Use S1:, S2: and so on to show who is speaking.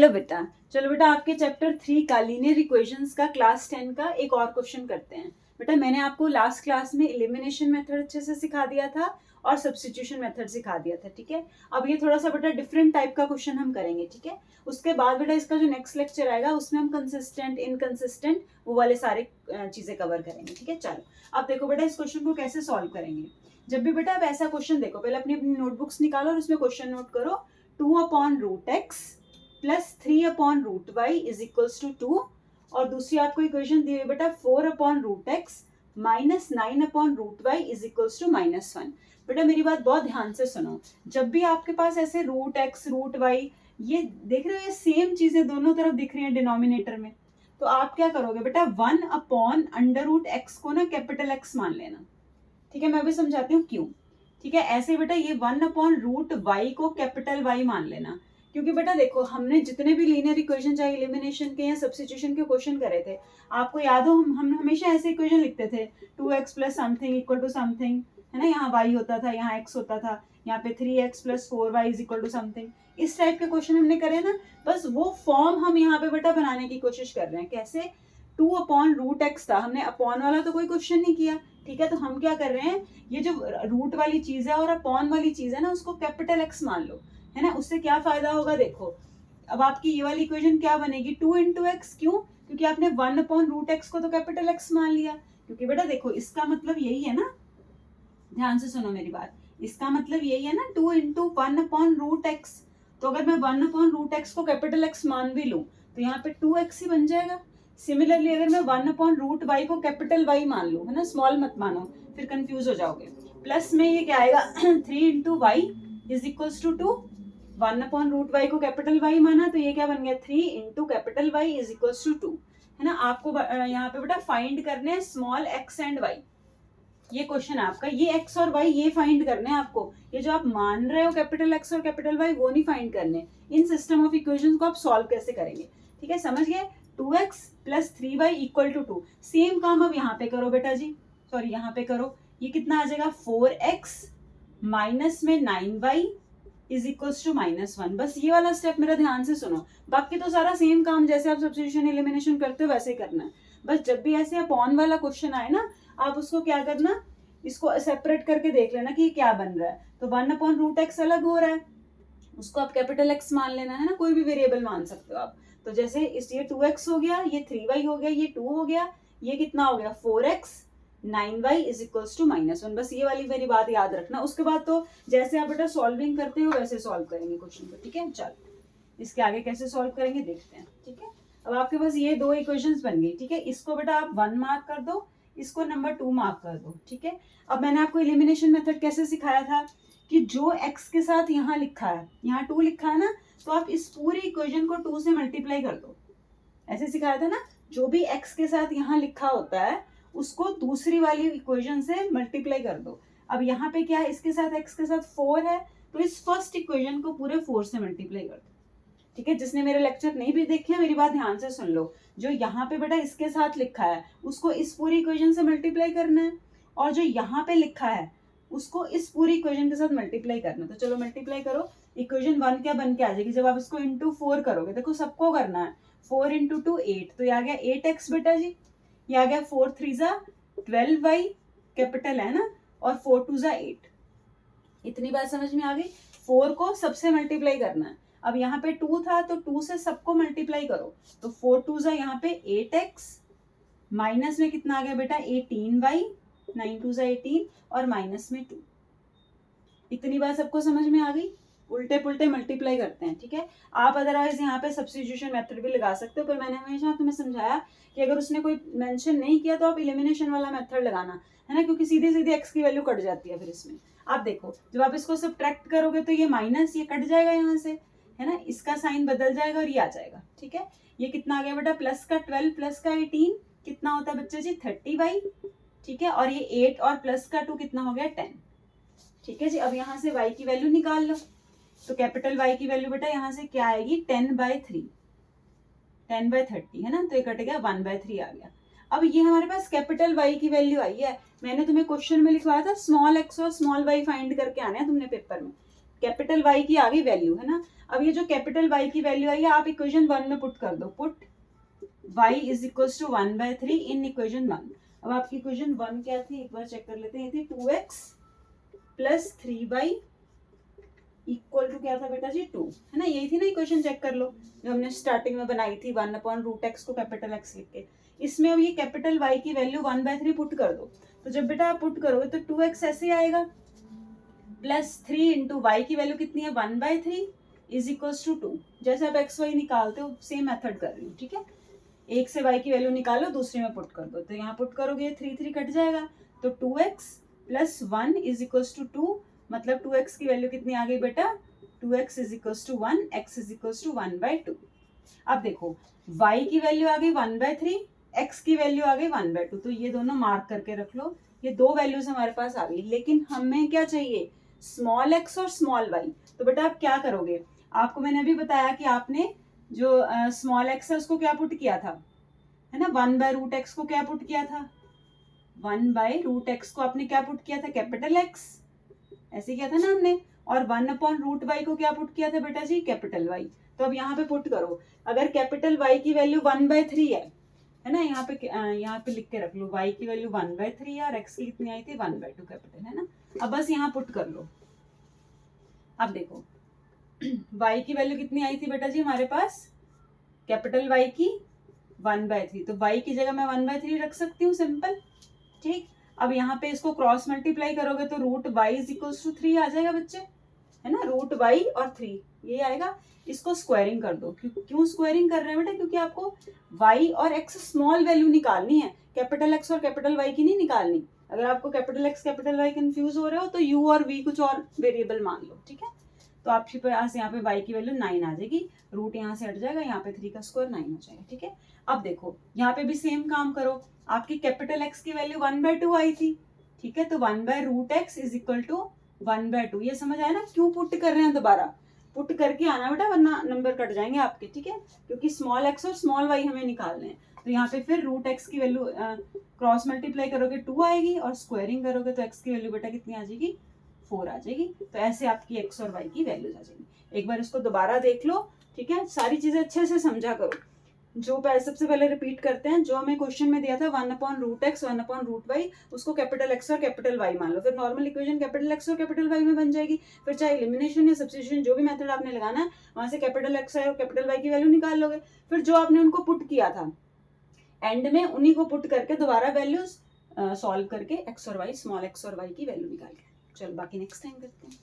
S1: Hello बेटा, चलो बेटा आपके चैप्टर 3 का लीनियर इक्वेशंस का क्लास 10 का एक और क्वेश्चन करते हैं। बेटा मैंने आपको लास्ट क्लास में एलिमिनेशन मेथड अच्छे से सिखा दिया था और सब्स्टिट्यूशन मेथड सिखा दिया था, ठीक है। अब ये थोड़ा सा बेटा डिफरेंट टाइप का क्वेश्चन हम करेंगे, ठीक है। उसके बाद बेटा इसका जो नेक्स्ट लेक्चर आएगा उसमें हम कंसिस्टेंट इनकंसिस्टेंट वो वाले सारे चीजें कवर करेंगे, ठीक है। चलो अब देखो बेटा इस क्वेश्चन को कैसे सॉल्व करेंगे। जब भी बेटा आप ऐसा क्वेश्चन देखो, पहले अपनी अपनी नोटबुक्स निकालो और उसमें क्वेश्चन नोट करो। 2/√x plus 3/√y is equals to 2। और दूसरी आपको इक्वेशन दी हुई बेटा 4/√x minus 9/√y is equals to -1। बेटा मेरी बात बहुत ध्यान से सुनो। जब भी आपके पास ऐसे √x √y ये देख रहे हो, ये सेम चीजें दोनों तरफ दिख रही है डिनोमिनेटर में, तो आप क्या करोगे बेटा 1/√x को ना कैपिटल X मान लेना, ठीक है। मैं अभी समझाती हूँ क्यों, ठीक है। ऐसे बेटा ये 1/√y को कैपिटल Y मान लेना, क्योंकि बेटा देखो हमने जितने भी लीनियर इक्वेशन चाहे एलिमिनेशन के या सब्स्टिट्यूशन के क्वेश्चन करे थे, आपको याद हो हम हमेशा ऐसे इक्वेशन लिखते थे 2x plus something equal to something, है ना। यहाँ y होता था, यहाँ x होता था, यहाँ पे 3x plus 4y is equal to something. इस टाइप के क्वेश्चन हमने करे ना, बस वो फॉर्म हम यहाँ पे बेटा बनाने की कोशिश कर रहे हैं। कैसे 2/√x था, हमने अपॉन वाला तो कोई क्वेश्चन नहीं किया, ठीक है। तो हम क्या कर रहे हैं, ये जो रूट वाली चीज है और अपॉन वाली चीज है ना उसको कैपिटल X मान लो, है ना। उससे क्या फायदा होगा देखो, अब आपकी ये वाली इक्वेशन क्या बनेगी 2x। क्यों? क्योंकि आपने 1/√x को तो कैपिटल X मान लिया। क्योंकि बेटा देखो इसका मतलब यही है ना, ध्यान से सुनो मेरी बात, इसका मतलब यही है ना 2 × 1/√x। तो अगर मैं 1/√x को कैपिटल X मान भी लूं तो यहाँ पे 2x ही बन जाएगा। सिमिलरली अगर मैं 1/√y को कैपिटल Y मान लूं, है ना, स्मॉल मत मानो फिर कंफ्यूज हो जाओगे। प्लस में ये क्या आएगा 3 × y is equals to 2। 1/√y को कैपिटल Y माना तो ये क्या बन गया 3 × capital Y is equals to 2, है ना। आपको यहाँ पे बेटा फाइंड करने हैं स्मॉल x एंड y। ये क्वेश्चन है आपका, ये x और y ये फाइंड करने हैं आपको। ये जो आप मान रहे हो कैपिटल X और कैपिटल Y वो नहीं फाइंड करने। इन सिस्टम ऑफ इक्वेशंस को आप सॉल्व कैसे करेंगे, ठीक है, समझ गए। 2x plus 3y equal to 2। Same काम अब यहाँ पे करो बेटा जी, सॉरी यहाँ पे करो। ये कितना आ जाएगा 4x माइनस में 9y इज इक्वल्स टू -1। बस ये वाला स्टेप मेरा ध्यान से सुनो, बाकी तो सारा सेम काम जैसे आप सब्स्टिट्यूशन एलिमिनेशन करते हो वैसे ही करना है। बस जब भी ऐसे अपॉन वाला क्वेश्चन आए ना, आप उसको क्या करना, इसको सेपरेट करके देख लेना कि ये क्या बन रहा है। तो 1/√x अलग हो रहा है, उसको आप कैपिटल X मान लेना, है ना, कोई भी वेरिएबल मान सकते हो आप। तो जैसे इस ये 2x हो गया, ये 3y हो गया, ये 2 हो गया, ये कितना हो गया 4x 9y is equals to -1। बस ये वाली मेरी बात याद रखना। उसके बाद तो जैसे आप बेटा सॉल्विंग करते हो वैसे सॉल्व करेंगे क्वेश्चन को, ठीक है। चलो इसके आगे कैसे सॉल्व करेंगे देखते हैं, ठीक है। अब आपके पास ये दो इक्वेशंस बन गई, ठीक है। इसको बेटा आप 1 मार्क कर दो, इसको नंबर 2 मार्क कर दो, ठीक है। अब मैंने आपको एलिमिनेशन मेथड कैसे सिखाया था कि जो x के साथ यहाँ लिखा है, यहाँ 2 लिखा है ना, तो आप इस पूरी इक्वेशन को 2 से मल्टीप्लाई कर दो। ऐसे सिखाया था ना, जो भी x के साथ यहाँ लिखा होता है उसको दूसरी वाली इक्वेशन से मल्टीप्लाई कर दो। अब यहाँ पे क्या है, इसके साथ x के साथ 4 है, तो इस फर्स्ट इक्वेशन को पूरे 4 से मल्टीप्लाई कर दो, ठीक है। जिसने मेरे लेक्चर नहीं भी देखे मेरी बात ध्यान से सुन लो। जो यहाँ पे बेटा इसके साथ लिखा है उसको इस पूरी इक्वेशन से मल्टीप्लाई करना है, और जो यहाँ पे लिखा है उसको इस पूरी इक्वेशन के साथ मल्टीप्लाई करना है। तो चलो मल्टीप्लाई करो। इक्वेशन 1 क्या बन के आ जाएगी जब आप इसको इंटू 4 करोगे, देखो सबको करना है। 4 × 2 8, तो ये आ गया 8x बेटा जी। ये आ गया 4 × 3 = 12y, कैपिटल है ना, और 4 × 2 = 8। इतनी बात समझ में आ गई। 4 को सबसे मल्टीप्लाई करना है। अब यहाँ पे 2 था तो 2 से सबको मल्टीप्लाई करो, तो 4 × 2 = यहाँ पे 8x, माइनस में कितना आ गया बेटा 18y, 9 × 2 = 18, और माइनस में 2। इतनी बात सबको समझ में आ गई। उल्टे पुल्टे मल्टीप्लाई करते हैं, ठीक है। आप अदरवाइज यहाँ पे सब्स्टिट्यूशन मेथड भी लगा सकते हो, पर मैंने हमेशा तुम्हें समझाया कि अगर उसने कोई मेंशन नहीं किया तो आप एलिमिनेशन वाला मेथड लगाना, है ना, क्योंकि सीधे सीधे x की वैल्यू कट जाती है फिर इसमें। आप देखो जब आप इसको सब्ट्रैक्ट करोगे तो ये माइनस, ये कट जाएगा यहाँ से, है ना, इसका साइन बदल जाएगा और ये आ जाएगा, ठीक है। ये कितना आ गया बेटा प्लस का 12 प्लस का 18 कितना होता है बच्चे जी 30y, ठीक है। और ये 8 और प्लस का 2 कितना हो गया 10, ठीक है जी। अब यहाँ से y की वैल्यू निकाल लो, तो कैपिटल Y की वैल्यू बेटा यहाँ से क्या आएगी 10/3, 10/30, है ना, तो ये कट गया 1/3 आ गया। अब ये हमारे पास कैपिटल Y की वैल्यू आई है। मैंने तुम्हें क्वेश्चन में लिखवाया था स्मॉल x और स्मॉल y फाइंड करके आने हैं तुमने पेपर में, कैपिटल वाई की आ गई वैल्यू, है ना। अब ये जो कैपिटल वाई की वैल्यू आई है आप इक्वेशन 1 में पुट कर दो, put y is equal to 1/3 in equation 1। अब आपकी इक्वेशन 1 क्या थी, एक बार चेक कर लेते हैं। ये थी 2x plus 3y equal to क्या था बेटा जी 2, है ना। यही थी ना इक्वेशन, चेक कर लो जो हमने स्टार्टिंग में बनाई थी 1/√x को कैपिटल x लिख के। इसमें अब ये कैपिटल y की वैल्यू 1/3 पुट कर दो। तो जब बेटा आप पुट करोगे तो 2x ऐसे आएगा प्लस 3 इंटू वाई की वैल्यू कितनी है 1/3 इज इक्वल टू 2। जैसे आप एक्स वाई निकालते हो सेम मेथड कर रही हूँ, ठीक है। एक से y की वैल्यू निकालो, दूसरे में पुट कर दो। तो यहाँ पुट करोगे 3 कट जाएगा, तो 2x plus 1 is equal to 2, मतलब 2x की वैल्यू कितनी आ गई बेटा 2x is equal to 1, x is equal to 1/2। अब देखो y की वैल्यू आ गई 1/3, x की वैल्यू आ गई 1/2, तो ये दोनों मार्क करके रख लो। ये दो वैल्यूज हमारे पास आ गई, लेकिन हमें क्या चाहिए स्मॉल x और स्मॉल y। तो बेटा आप क्या करोगे, आपको मैंने अभी बताया कि आपने जो स्मॉल x है उसको क्या पुट किया था, है ना। 1/√x को क्या पुट किया था, 1/√x को आपने क्या पुट किया था कैपिटल x, ऐसे किया था ना हमने। और 1/√y को क्या पुट किया था बेटा जी कैपिटल y। तो अब यहाँ पे पुट करो, अगर कैपिटल y की वैल्यू 1/3 है ना, यहाँ पे लिख के रख लो y की वैल्यू 1/3 है और x की कितनी आई थी 1/2 कैपिटल, है ना। अब बस यहाँ पुट कर लो। अब देखो y की वैल्यू कितनी आई थी बेटा जी हमारे पास कैपिटल y की 1/3, तो y की जगह मैं 1/3 रख सकती हूँ, सिंपल, ठीक। अब यहाँ पे इसको क्रॉस मल्टीप्लाई करोगे तो root y is equal to 3 आ जाएगा बच्चे, है ना। रूट y और 3 ये आएगा। इसको स्क्वायरिंग कर दो। क्यों स्क्वायरिंग कर रहे हैं बेटा, क्योंकि आपको y और x स्मॉल वैल्यू निकालनी है, कैपिटल x और कैपिटल y की नहीं निकालनी। अगर आपको capital x capital y confuse हो रहे हो तो u और v कुछ और वेरिएबल मान लो, ठीक है। तो आपके पास यहाँ पे y की वैल्यू 9 आ जाएगी, रूट यहाँ से हट जाएगा, यहाँ पे 3 का स्क्वायर 9 हो जाएगा, ठीक है। अब देखो यहाँ पे भी सेम काम करो, आपकी कैपिटल x की वैल्यू 1/2 आई थी, ठीक है। तो 1/√x इज इक्वल टू 1/2, ये समझ आया ना क्यों पुट कर रहे हैं, दोबारा पुट करके आना बेटा वरना नंबर कट जाएंगे आपके, ठीक है। क्योंकि स्मॉल x और स्मॉल y हमें निकालने हैं। तो यहाँ पे फिर √x की वैल्यू क्रॉस मल्टीप्लाई करोगे 2 आएगी और स्क्वायरिंग करोगे तो x की वैल्यू बेटा कितनी आ जाएगी 4 आ जाएगी। तो ऐसे आपकी x और y की वैल्यूज आ जाएंगी। एक बार इसको दोबारा देख लो, ठीक है। सारी चीजें अच्छे से समझा करो। जो सबसे पहले रिपीट करते हैं, जो हमें क्वेश्चन में दिया था 1/√x 1/√y, उसको कैपिटल x और कैपिटल y मान लो। फिर नॉर्मल इक्वेशन कैपिटल x और कैपिटल y में बन जाएगी। फिर चाहे एलिमिनेशन या सब्स्टिट्यूशन जो भी मेथड आपने लगाना है, वहां से कैपिटल x और कैपिटल y की वैल्यू निकाल लोगे। फिर जो आपने उनको पुट किया था एंड में, उन्हीं को पुट करके दोबारा वैल्यूज सॉल्व करके x और y, स्मॉल x और y की वैल्यू निकाल के। चलो बाकी नेक्स्ट टाइम करते हैं।